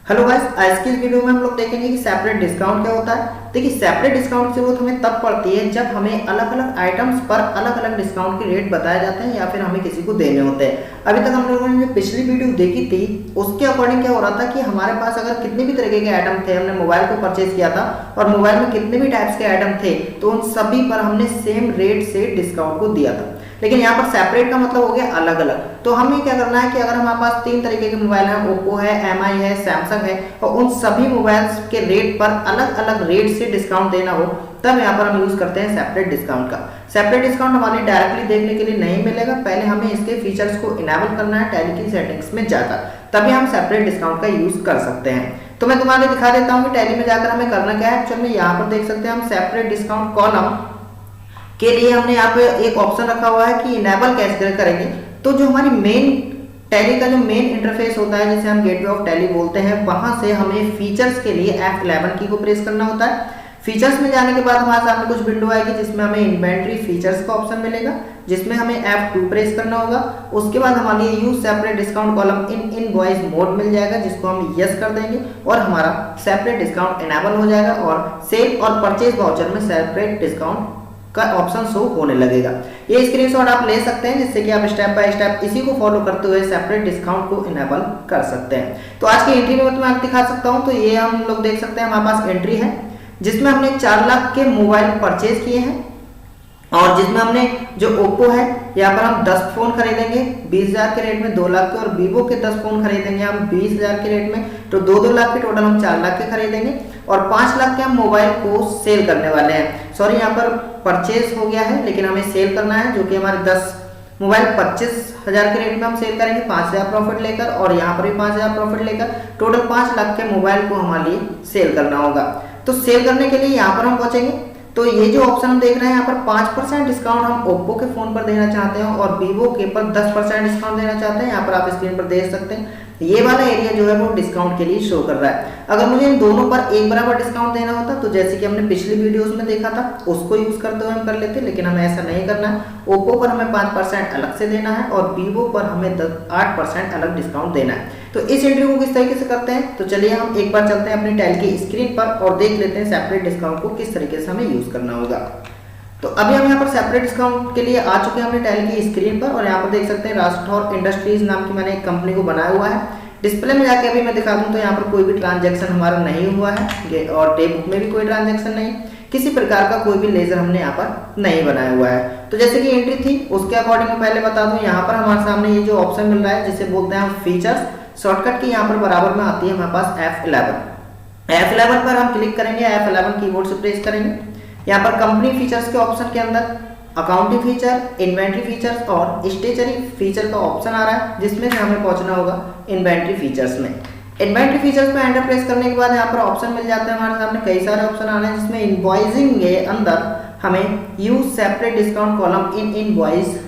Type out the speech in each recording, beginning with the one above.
Hello guys, आज की इस वीडियो में हम लोग देखेंगे कि सेपरेट डिस्काउंट क्या होता है। देखिए, सेपरेट डिस्काउंट की जरूरत हमें तब पड़ती है जब हमें अलग अलग आइटम्स पर अलग अलग डिस्काउंट के रेट बताए जाते हैं या फिर हमें किसी को देने होते हैं। अभी तक हम लोगों ने जो पिछली वीडियो देखी थी उसके अकॉर्डिंग क्या हो रहा था कि हमारे पास अगर कितने भी तरीके के आइटम थे, हमने मोबाइल को परचेज किया था और मोबाइल में कितने भी टाइप्स के आइटम थे तो उन सभी पर हमने सेम रेट से डिस्काउंट को दिया था। लेकिन यहाँ पर सेपरेट का मतलब हो गया अलग अलग। तो हमें क्या करना है कि अगर हमारे पास तीन तरीके के मोबाइल हैं, ओप्पो है, एमआई है, सैमसंग है, और उन सभी मोबाइल्स के रेट पर अलग अलग रेट से डिस्काउंट देना हो तब यहाँ पर हम यूज करते हैं सेपरेट डिस्काउंट का। सेपरेट डिस्काउंट हमारे डायरेक्टली देखने के लिए नहीं मिलेगा, पहले हमें इसके फीचर्स को इनेबल करना है टैली की सेटिंग्स में जाकर, तभी हम सेपरेट डिस्काउंट का यूज कर सकते हैं। तो मैं तुम्हारे दिखा देता हूँ कि टैली में जाकर हमें करना क्या है। एक्चुअली में यहाँ पर देख सकते हैं हम सेपरेट डिस्काउंट कॉलम के लिए हमने यहाँ पे एक ऑप्शन रखा हुआ है कि इनेबल कैसे करेंगे। तो जो हमारी मेन टैली का जो मेन इंटरफेस होता है जिसे हम गेटवे ऑफ टैली बोलते हैं, वहां से हमें फीचर्स के लिए F11 की को प्रेस करना होता है। फीचर्स में जाने के बाद हमारे सामने कुछ विंडो आएगी जिसमें हमें इन्वेंट्री फीचर्स का ऑप्शन मिलेगा, जिसमें हमें F2 प्रेस करना होगा। उसके बाद हमारे लिए use separate discount column in invoice mode मिल जाएगा, जिसको हम यस कर देंगे और हमारा सेपरेट डिस्काउंट इनेबल हो जाएगा और सेल और परचेज वाउचर में सेपरेट डिस्काउंट का ऑप्शन शो होने लगेगा। ये स्क्रीनशॉट आप ले सकते हैं जिससे कि आप स्टेप बाय स्टेप इसी को फॉलो करते हुए सेपरेट डिस्काउंट को इनेबल कर सकते हैं। तो आज की एंट्री में मैं आपको दिखा सकता हूं। तो ये हम लोग देख सकते हैं हमारे पास एंट्री है जिसमें हमने 4 लाख के मोबाइल परचेज किए हैं और जिसमें हमने जो ओप्पो है यहाँ पर हम 10 फोन खरीदेंगे 20,000 के रेट में 2 लाख के, और वीवो के 10 फोन खरीदेंगे हम 20,000 के रेट में, तो 2-2 लाख के टोटल हम 4 लाख के खरीदेंगे और 5 लाख के हम मोबाइल को सेल करने वाले हैं। सॉरी, यहाँ पर परचेज हो गया है लेकिन हमें सेल करना है, जो कि हमारे 10 मोबाइल 25,000 के रेट में हम सेल करेंगे 5,000 प्रॉफिट लेकर, और यहाँ पर भी 5,000 प्रॉफिट लेकर टोटल 5 लाख के मोबाइल को हमारे लिए सेल करना होगा। तो सेल करने के लिए यहाँ पर हम पहुंचेंगे। तो ये जो ऑप्शन हम देख रहे हैं यहाँ पर 5% डिस्काउंट हम ओप्पो के फोन पर देना चाहते हैं और वीवो के पर 10% डिस्काउंट देना चाहते हैं। यहाँ पर आप स्क्रीन पर देख सकते हैं ये वाला एरिया जो है वो डिस्काउंट के लिए शो कर रहा है। अगर मुझे इन दोनों पर एक बराबर डिस्काउंट देना होता तो जैसे कि हमने पिछली वीडियोस में देखा था उसको यूज करते हुए हम कर लेते, लेकिन हमें ऐसा नहीं करना है। ओप्पो पर हमें 5% अलग से देना है और वीवो पर हमें 8% अलग डिस्काउंट देना है। तो इस एंट्री को किस तरीके से करते हैं, तो चलिए हम एक बार चलते हैं अपनी टैली की स्क्रीन पर और देख लेते हैं सेपरेट डिस्काउंट को किस तरीके से हमें यूज करना होगा। तो अभी हम यहाँ पर सेपरेट डिस्काउंट के लिए आ चुके हैं अपने टैली की स्क्रीन पर और यहाँ पर देख सकते हैं राठौर इंडस्ट्रीज नाम की मैंने एक कंपनी को बनाया हुआ है। डिस्प्ले में जाके अभी मैं दिखा दूं तो यहाँ पर कोई भी ट्रांजैक्शन हमारा नहीं हुआ है और टे बुक में भी कोई ट्रांजैक्शन नहीं, किसी प्रकार का कोई भी लेजर हमने यहाँ पर नहीं बनाया हुआ है। तो जैसे कि एंट्री थी उसके अकॉर्डिंग मैं पहले बता दूं, यहाँ पर हमारे सामने ये जो ऑप्शन मिल रहा है जिसे बोलते हैं हम फीचर्स, शॉर्टकट की यहाँ पर बराबर में आती है हमारे पास F11 पर हम क्लिक करेंगे, F11 कीबोर्ड से प्रेस करेंगे। यहाँ पर कंपनी फीचर्स के ऑप्शन के अंदर अकाउंटिंग फीचर, इन्वेंट्री फीचर्स और स्टेशनरी फीचर का ऑप्शन आ रहा है जिसमें से हमें पहुंचना होगा इन्वेंट्री फीचर्स में। इन्वेंट्री फीचर्स पे एंटर प्रेस करने के बाद यहाँ पर ऑप्शन मिल जाते हैं हमारे सामने, कई सारे ऑप्शन आ रहे हैं जिसमें इनवॉइसिंग के अंदर हमें use separate discount column in invoice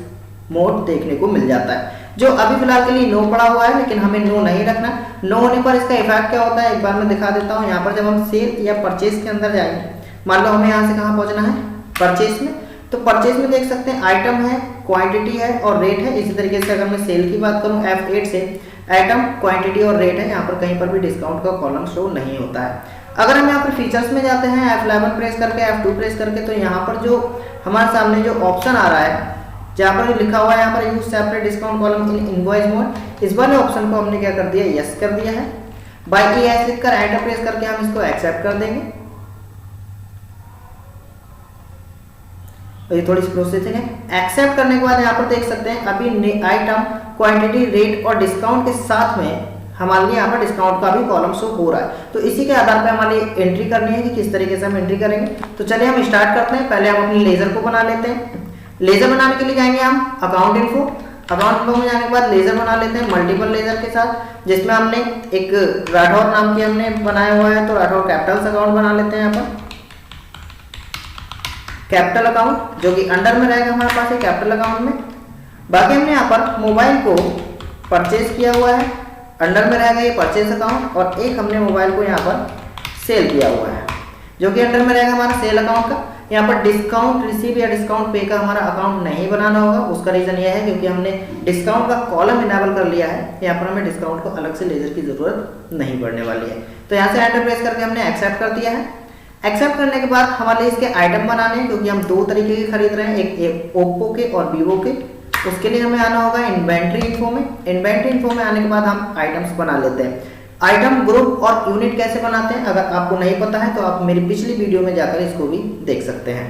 mode देखने को मिल जाता है, जो अभी फिलहाल के लिए नो पड़ा हुआ है लेकिन हमें नो नहीं रखना। नो होने पर इसका इफेक्ट क्या होता है एक बार मैं दिखा देता हूँ। यहाँ पर जब हम सेल या परचेज के अंदर जाएंगे, मान लो हमें यहाँ से कहाँ पहुंचना है, परचेज में, तो परचेज में देख सकते हैं आइटम है, क्वांटिटी है और रेट है। इसी तरीके से अगर मैं सेल की बात करूं F8 से, आइटम, क्वांटिटी और रेट है, यहाँ पर कहीं पर भी डिस्काउंट का कॉलम शो नहीं होता है। अगर हम यहाँ पर फीचर्स में जाते हैं F11 प्रेस करके, F2 प्रेस करके, तो यहाँ पर जो हमारे सामने जो ऑप्शन आ रहा है जहाँ पर लिखा हुआ है यहाँ पर use separate discount column in invoice mode, इस वाले ऑप्शन को हमने क्या कर दिया, यस कर दिया है। बाई यस लिखकर एंटर प्रेस करके हम इसको एक्सेप्ट कर देंगे। ये थोड़ी सी प्रोसेसिंग है। एक्सेप्ट करने के बाद यहाँ पर देख सकते हैं अभी आइटम, क्वांटिटी, रेट और डिस्काउंट के साथ में हमारे लिए यहाँ पर डिस्काउंट का भी कॉलम शो हो रहा है। तो इसी के आधार पर हमारी एंट्री करनी है कि किस तरीके से हम एंट्री करेंगे। तो चलिए हम स्टार्ट करते हैं। पहले हम अपनी लेजर को बना लेते हैं। लेजर बनाने के लिए जाएंगे हम अकाउंट इन्फो में जाने के बाद लेजर बना लेते हैं मल्टीपल लेजर के साथ, जिसमें हमने एक राठौर नाम की हमने बनाया हुआ है। तो राठौर कैपिटल अकाउंट बना लेते हैं यहाँ पर, कैपिटल अकाउंट जो कि अंडर में रहेगा हमारे पास कैपिटल अकाउंट में। बाकी हमने यहाँ पर मोबाइल को परचेज किया हुआ है, अंडर में रहेगा ये परचेज अकाउंट, और एक हमने मोबाइल को यहाँ पर सेल किया हुआ है जो कि अंडर में रहेगा हमारा सेल अकाउंट का। यहाँ पर डिस्काउंट रिसीव या डिस्काउंट पे का हमारा अकाउंट नहीं बनाना होगा। उसका रीजन यह है क्योंकि हमने डिस्काउंट का कॉलम इनेबल कर लिया है, यहाँ पर हमें डिस्काउंट को अलग से लेजर की जरूरत नहीं पड़ने वाली है। तो यहाँ से एंटर प्रेस करके हमने एक्सेप्ट कर दिया है। एक्सेप्ट करने के बाद हमारे इसके आइटम बनाने हैं, क्योंकि हम दो तरीके के खरीद रहे हैं, एक ओप्पो के और वीवो के। उसके लिए हमें आना होगा इन्वेंट्री इन्फो में। इन्वेंट्री इन्फो में आने के बाद हम आइटम्स बना लेते हैं। आइटम, ग्रुप और यूनिट कैसे बनाते हैं अगर आपको नहीं पता है तो आप मेरी पिछली वीडियो में जाकर इसको भी देख सकते हैं।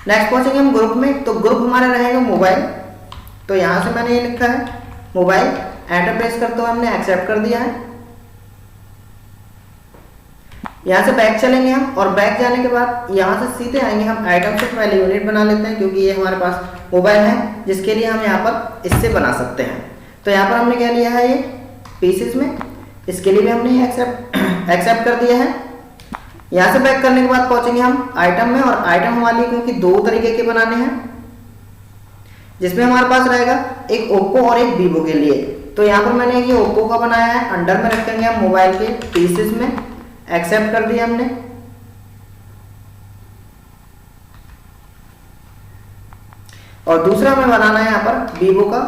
नेक्स्ट पहुंचेंगे हम ग्रुप में। तो ग्रुप हमारा रहेगा मोबाइल। तो यहाँ से मैंने ये लिखा है मोबाइल, एंटर प्रेस करते हुए हमने एक्सेप्ट कर दिया है। यहाँ से बैक चलेंगे हम, और बैक जाने के बाद यहाँ से सीधे आएंगे हम आइटम से। पहले यूनिट बना लेते हैं क्योंकि ये हमारे पास मोबाइल है जिसके लिए हम यहाँ पर इससे बना सकते हैं। तो यहाँ पर हमने क्या लिया है, ये पीसेस में, इसके लिए भी हमने एक्सेप्ट कर दिया है। यहाँ से बैक करने के बाद पहुंचेंगे हम आइटम में, और आइटम हमारे क्योंकि दो तरीके के बनाने हैं, जिसमें हमारे पास रहेगा एक ओप्पो और एक वीवो के लिए। तो यहाँ पर मैंने ये ओप्पो का बनाया है, अंडर में रखेंगे हम मोबाइल के पीसेस में, एक्सेप्ट कर दिया हमने। और दूसरा हमें बनाना है यहाँ पर वीवो का,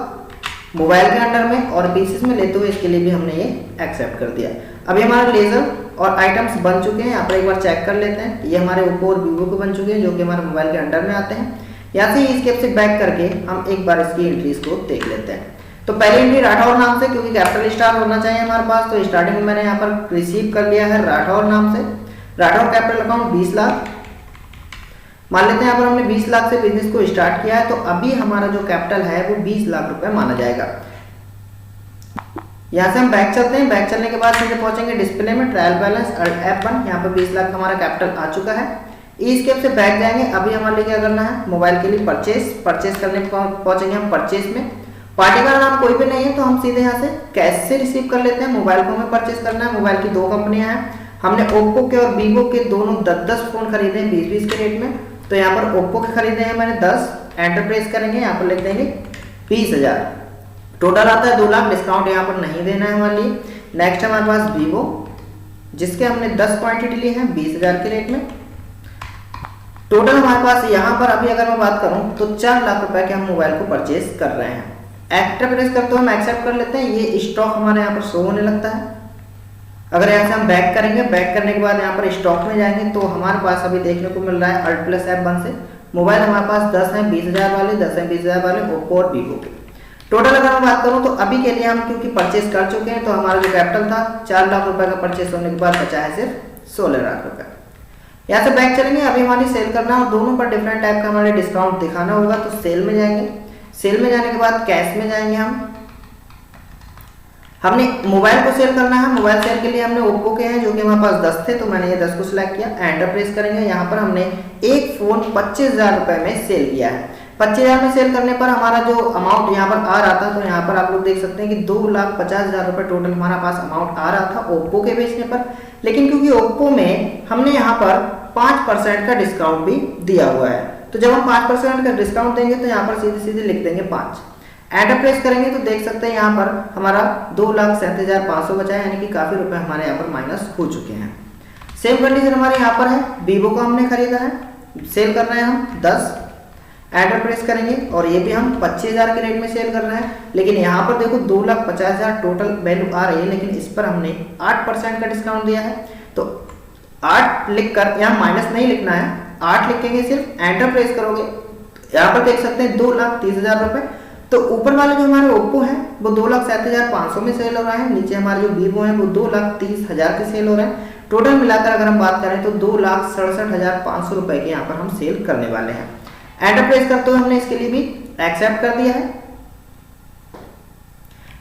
मोबाइल के अंडर में और पीसेस में लेते हुए, इसके लिए भी हमने ये एक्सेप्ट कर दिया। अभी हमारे लेजर और आइटम्स बन चुके हैं। यहाँ पर एक बार चेक कर लेते हैं, ये हमारे ओप्पो और वीवो के बन चुके हैं जो कि हमारे मोबाइल के अंडर में आते हैं। यहाँ से स्केप से बैक करके हम एक बार इसकी एंट्रीज को देख लेते हैं। तो पहली एंट्री राठौर नाम से, क्योंकि कैपिटल स्टार होना चाहिए हमारे पास, तो स्टार्टिंग में मैंने यहाँ पर रिसीव कर लिया है राठौर नाम से। राठौर कैपिटल अकाउंट 20 लाख मान लेते हैं। यहाँ पर हमने 20 लाख से बिजनेस को स्टार्ट किया है, तो अभी हमारा जो कैपिटल है वो 20 लाख रुपए माना जाएगा। यहाँ से हम बैक चलते हैं। बैक चलने के बाद सीधे पहुंचेंगे डिस्प्ले में, ट्रायल बैलेंस F1, यहाँ पर 20 लाख हमारा कैपिटल आ चुका है। ई स्केप से बैक जाएंगे। अभी हमारे लिए क्या करना है, मोबाइल के लिए परचेस करने पहुंचेंगे हम परचेस में। पार्टी का नाम कोई भी नहीं है तो हम सीधे यहाँ से कैश से रिसीव कर लेते हैं। मोबाइल को हमें परचेस करना है। मोबाइल की दो कंपनियां हैं, हमने ओप्पो के और वीवो के दोनों 10-10 फोन खरीदे हैं 20-20 के रेट में। तो यहाँ पर ओप्पो के खरीदे हैं मैंने 10, एंटर प्रेस करेंगे, यहाँ पर लिख देंगे 20,000, टोटल आता है 2 लाख। डिस्काउंट यहाँ पर नहीं देना है हमारे लिए। नेक्स्ट हमारे पास वीवो, जिसके हमने 10 क्वांटिटी ली है 20,000 के रेट में। टोटल हमारे पास यहाँ पर अभी अगर मैं बात करूँ तो 4 लाख रुपए के हम मोबाइल को परचेज कर रहे हैं। एक्टर प्रेस करते हुए हम एक्सेप्ट कर लेते हैं। ये स्टॉक हमारे यहाँ पर शो होने लगता है। अगर यहाँ से हम बैक करेंगे, बैक करने के बाद यहाँ पर स्टॉक में जाएंगे तो हमारे पास अभी देखने को मिल रहा है अल्ट+ F1 से मोबाइल हमारे पास 10 हैं 20,000 वाले, 10 हैं 20,000 वाले ओप्पो और वीवो के। टोटल अगर मैं बात करूं तो अभी के लिए हम क्योंकि परचेस कर चुके हैं, तो हमारा जो कैपिटल था 4 लाख रुपए का परचेस होने के बाद बचा है सिर्फ 16 लाख रुपए। यहाँ से बैक चलेंगे। अभी हमारी सेल करना है और दोनों पर डिफरेंट टाइप का हमारे डिस्काउंट दिखाना होगा। तो सेल में जाएंगे, सेल में जाने के बाद कैश में जाएंगे हमने मोबाइल को सेल करना है। मोबाइल सेल के लिए हमने ओप्पो के हैं जो कि हमारे पास 10 थे, तो मैंने ये 10 को सिलेक्ट किया, एंटर प्रेस करेंगे। यहाँ पर हमने एक फोन 25,000 रुपए में सेल किया है। 25,000 में सेल करने पर हमारा जो अमाउंट यहाँ पर आ रहा था, तो यहाँ पर आप लोग देख सकते हैं कि 2,50,000 रुपए टोटल हमारा पास अमाउंट आ रहा था ओप्पो के बेचने पर। लेकिन क्योंकि ओप्पो में हमने यहाँ पर 5% का डिस्काउंट भी दिया हुआ है, तो जब हम 5% का डिस्काउंट देंगे तो यहाँ पर सीधे सीधे लिख देंगे 5, एंटर प्रेस करेंगे तो देख सकते हैं यहाँ पर हमारा 2,37,500 बचा है, यानी कि काफी रुपए हमारे यहाँ पर माइनस हो चुके हैं। सेम कंडीशन हमारे यहाँ पर है। वीवो का हमने खरीदा है, सेल कर रहे हैं हम 10, एंटर प्रेस करेंगे और ये भी हम 25,000 के रेट में सेल कर रहे हैं। लेकिन यहाँ पर देखो 2,50,000 टोटल वैल्यू आ रही है, लेकिन इस पर हमने 8% का डिस्काउंट दिया है। तो 8 लिखकर यहाँ माइनस नहीं लिखना है, 8 लिखेंगे सिर्फ, एंटर प्रेस करोगे यहाँ पर देख सकते हैं 2,30,000 रुपए। तो ऊपर वाले जो हमारे ओप्पो है वो 2,37,500 में सेल हो रहा है, नीचे हमारे जो वीवो है वो 2,30,000 के सेल हो रहे हैं। टोटल मिलाकर अगर हम बात करें तो 2,67,500 रुपए के यहाँ पर हम सेल करने वाले हैं। एंटर प्रेस करते हुए हमने इसके लिए भी एक्सेप्ट कर दिया है।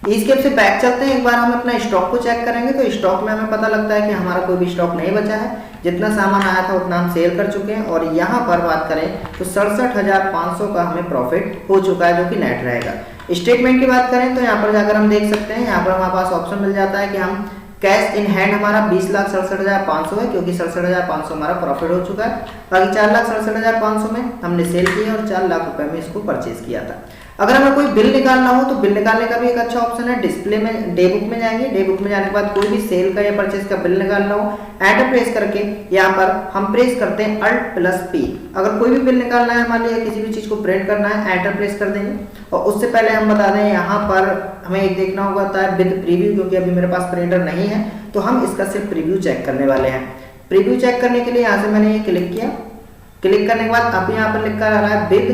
इसके से बैक चलते हैं, एक बार हम अपना स्टॉक को चेक करेंगे तो स्टॉक में हमें पता लगता है कि हमारा कोई भी स्टॉक नहीं बचा है, जितना सामान आया था उतना हम सेल कर चुके हैं। और यहाँ पर बात करें तो 67,500 का हमें प्रॉफिट हो चुका है, जो कि नेट रहेगा। स्टेटमेंट की बात करें तो यहाँ पर जाकर हम देख सकते हैं, यहाँ पर हमारे पास ऑप्शन मिल जाता है कि हम कैश इन हैंड हमारा 20,67,500 है, क्योंकि 67,500 हमारा प्रॉफिट हो चुका है। बाकी 4,67,500 में हमने सेल किया और 4 लाख रुपए में इसको परचेज किया था। अगर हमें कोई बिल निकालना हो तो बिल निकालने का भी एक अच्छा ऑप्शन है। डिस्प्ले में डे बुक में जाएंगे, डे बुक में जाने के बाद कोई भी सेल का या परचेज का बिल निकालना हो, एंटर प्रेस करके यहाँ पर हम प्रेस करते हैं Alt+P। अगर कोई भी बिल निकालना है, मान लिया किसी भी चीज को प्रिंट करना है, एंटर प्रेस कर देंगे। और उससे पहले हम बता दें यहाँ पर हमें एक देखना होता है विद प्रीव्यू, क्योंकि अभी मेरे पास प्रिंटर नहीं है तो हम इसका सिर्फ प्रीव्यू चेक करने वाले हैं। प्रीव्यू चेक करने के लिए यहाँ से मैंने ये क्लिक किया। क्लिक करने के बाद अब यहाँ पर लिखा आ रहा है with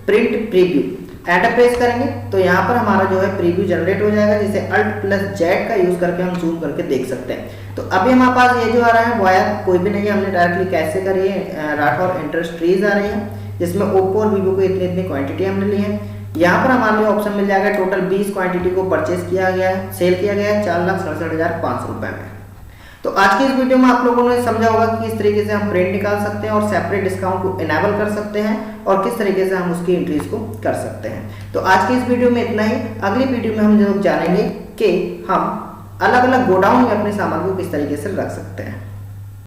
print preview, enter press करेंगे तो यहाँ पर हमारा जो है प्रीव्यू जनरेट हो जाएगा, जिसे Alt+Z का यूज करके हम जूम करके देख सकते हैं। तो अभी हमारे पास ये जो आ रहा है वाया कोई भी नहीं है, हमने डायरेक्टली कैसे करी है, राठौर इंडस्ट्रीज आ रही है जिसमें ओप्पो और वीवो को इतनी क्वांटिटी हमने ली है। यहाँ पर हमारे लिए ऑप्शन मिल जाएगा टोटल 20 क्वांटिटी को परचेज किया गया है, सेल किया गया है 4,67,500 रुपए में। तो आज की इस वीडियो में आप लोगों ने समझा होगा कि किस तरीके से हम प्रिंट निकाल सकते हैं और सेपरेट डिस्काउंट को इनेबल कर सकते हैं और किस तरीके से हम उसकी एंट्रीज को कर सकते हैं। तो आज की इस वीडियो में इतना ही। अगली वीडियो में हम जरूर जानेंगे कि हम अलग अलग गोडाउन में अपने सामान को किस तरीके से रख सकते हैं।